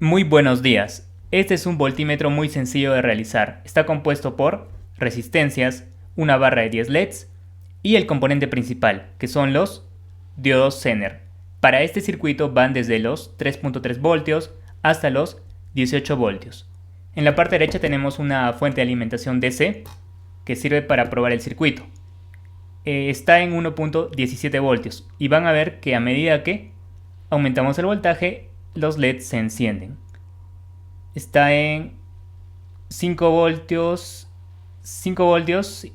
Muy buenos días. Este es un voltímetro muy sencillo de realizar. Está compuesto por resistencias, una barra de 10 LEDs y el componente principal, que son los diodos Zener. Para este circuito van desde los 3.3 voltios hasta los 18 voltios. En la parte derecha tenemos una fuente de alimentación DC que sirve para probar el circuito. Está en 1.17 voltios y van a ver que a medida que aumentamos el voltaje, los LEDs se encienden. Está en 5 voltios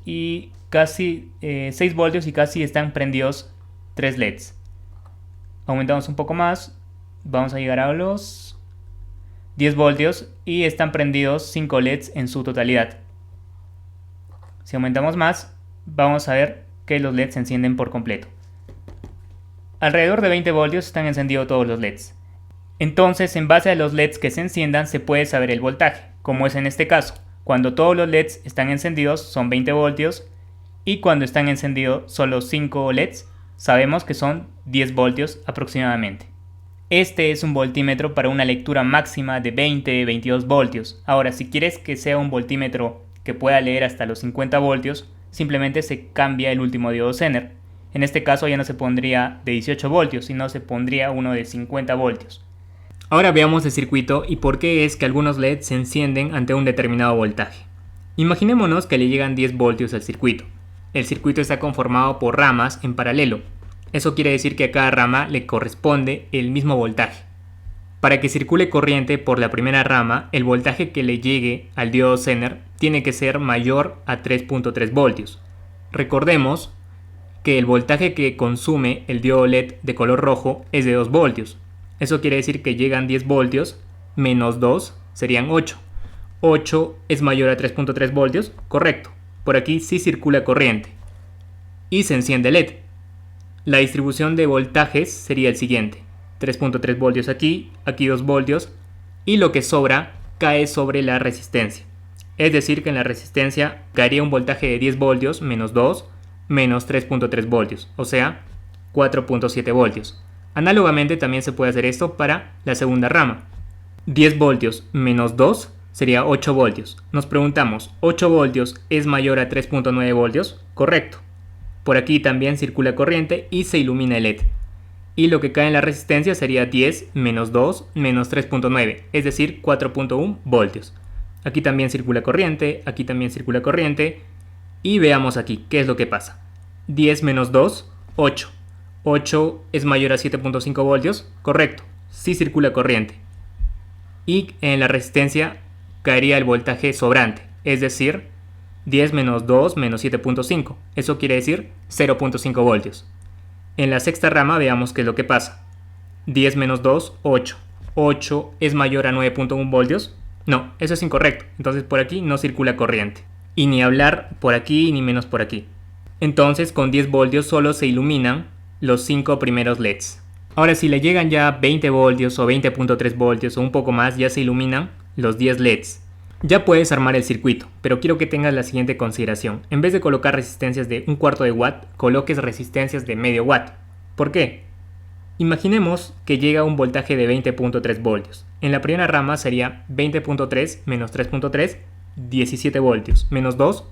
y casi 6 voltios y casi están prendidos 3 LEDs. Aumentamos un poco más, vamos a llegar a los 10 voltios y están prendidos 5 LEDs en su totalidad. Si aumentamos más, vamos a ver que los LEDs se encienden por completo. Alrededor de 20 voltios están encendidos todos los LEDs. Entonces, en base a los LEDs que se enciendan, se puede saber el voltaje, como es en este caso. Cuando todos los LEDs están encendidos son 20 voltios y cuando están encendidos solo 5 LEDs, sabemos que son 10 voltios aproximadamente. Este es un voltímetro para una lectura máxima de 20-22 voltios. Ahora, si quieres que sea un voltímetro que pueda leer hasta los 50 voltios, simplemente se cambia el último diodo Zener. En este caso ya no se pondría de 18 voltios, sino se pondría uno de 50 voltios. Ahora veamos el circuito y por qué es que algunos LEDs se encienden ante un determinado voltaje. Imaginémonos que le llegan 10 voltios al circuito. El circuito está conformado por ramas en paralelo. Eso quiere decir que a cada rama le corresponde el mismo voltaje. Para que circule corriente por la primera rama, el voltaje que le llegue al diodo Zener tiene que ser mayor a 3.3 voltios. Recordemos que el voltaje que consume el diodo LED de color rojo es de 2 voltios. Eso quiere decir que llegan 10 voltios menos 2 serían 8. 8 es mayor a 3.3 voltios, correcto. Por aquí sí circula corriente. Y se enciende el LED. La distribución de voltajes sería el siguiente. 3.3 voltios aquí, aquí 2 voltios. Y lo que sobra cae sobre la resistencia. Es decir que en la resistencia caería un voltaje de 10 voltios menos 2 menos 3.3 voltios. O sea, 4.7 voltios. Análogamente también se puede hacer esto para la segunda rama. 10 voltios menos 2 sería 8 voltios. Nos preguntamos, ¿8 voltios es mayor a 3.9 voltios? Correcto. Por aquí también circula corriente y se ilumina el LED. Y lo que cae en la resistencia sería 10 menos 2 menos 3.9, es decir, 4.1 voltios. Aquí también circula corriente, aquí también circula corriente. Y veamos aquí, ¿qué es lo que pasa? 10 menos 2, 8. 8 es mayor a 7.5 voltios, correcto, sí circula corriente. Y en la resistencia caería el voltaje sobrante, es decir, 10 menos 2 menos 7.5, eso quiere decir 0.5 voltios. En la sexta rama veamos qué es lo que pasa. 10 menos 2, 8. 8 es mayor a 9.1 voltios, no, eso es incorrecto, entonces por aquí no circula corriente. Y ni hablar por aquí ni menos por aquí. Entonces con 10 voltios solo se iluminan los 5 primeros LEDs. Ahora si le llegan ya 20 voltios o 20.3 voltios o un poco más, ya se iluminan los 10 LEDs. Ya puedes armar el circuito, pero quiero que tengas la siguiente consideración. En vez de colocar resistencias de 1/4 de watt, coloques resistencias de medio watt. ¿Por qué? Imaginemos que llega un voltaje de 20.3 voltios. En la primera rama sería 20.3 menos 3.3, 17 voltios, menos 2,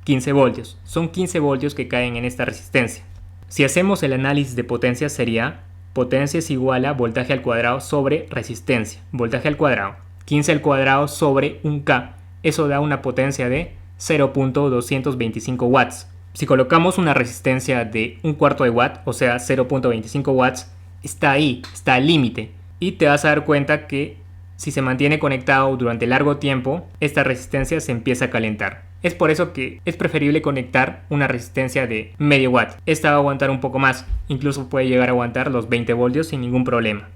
15 voltios. Son 15 voltios que caen en esta resistencia. Si hacemos el análisis de potencia sería potencia es igual a voltaje al cuadrado sobre resistencia. Voltaje al cuadrado. 15 al cuadrado sobre 1K. Eso da una potencia de 0.225 watts. Si colocamos una resistencia de 1/4 de watt, o sea 0.25 watts, está ahí, está al límite. Y te vas a dar cuenta que si se mantiene conectado durante largo tiempo, esta resistencia se empieza a calentar. Es por eso que es preferible conectar una resistencia de medio watt. Esta va a aguantar un poco más, incluso puede llegar a aguantar los 20 voltios sin ningún problema.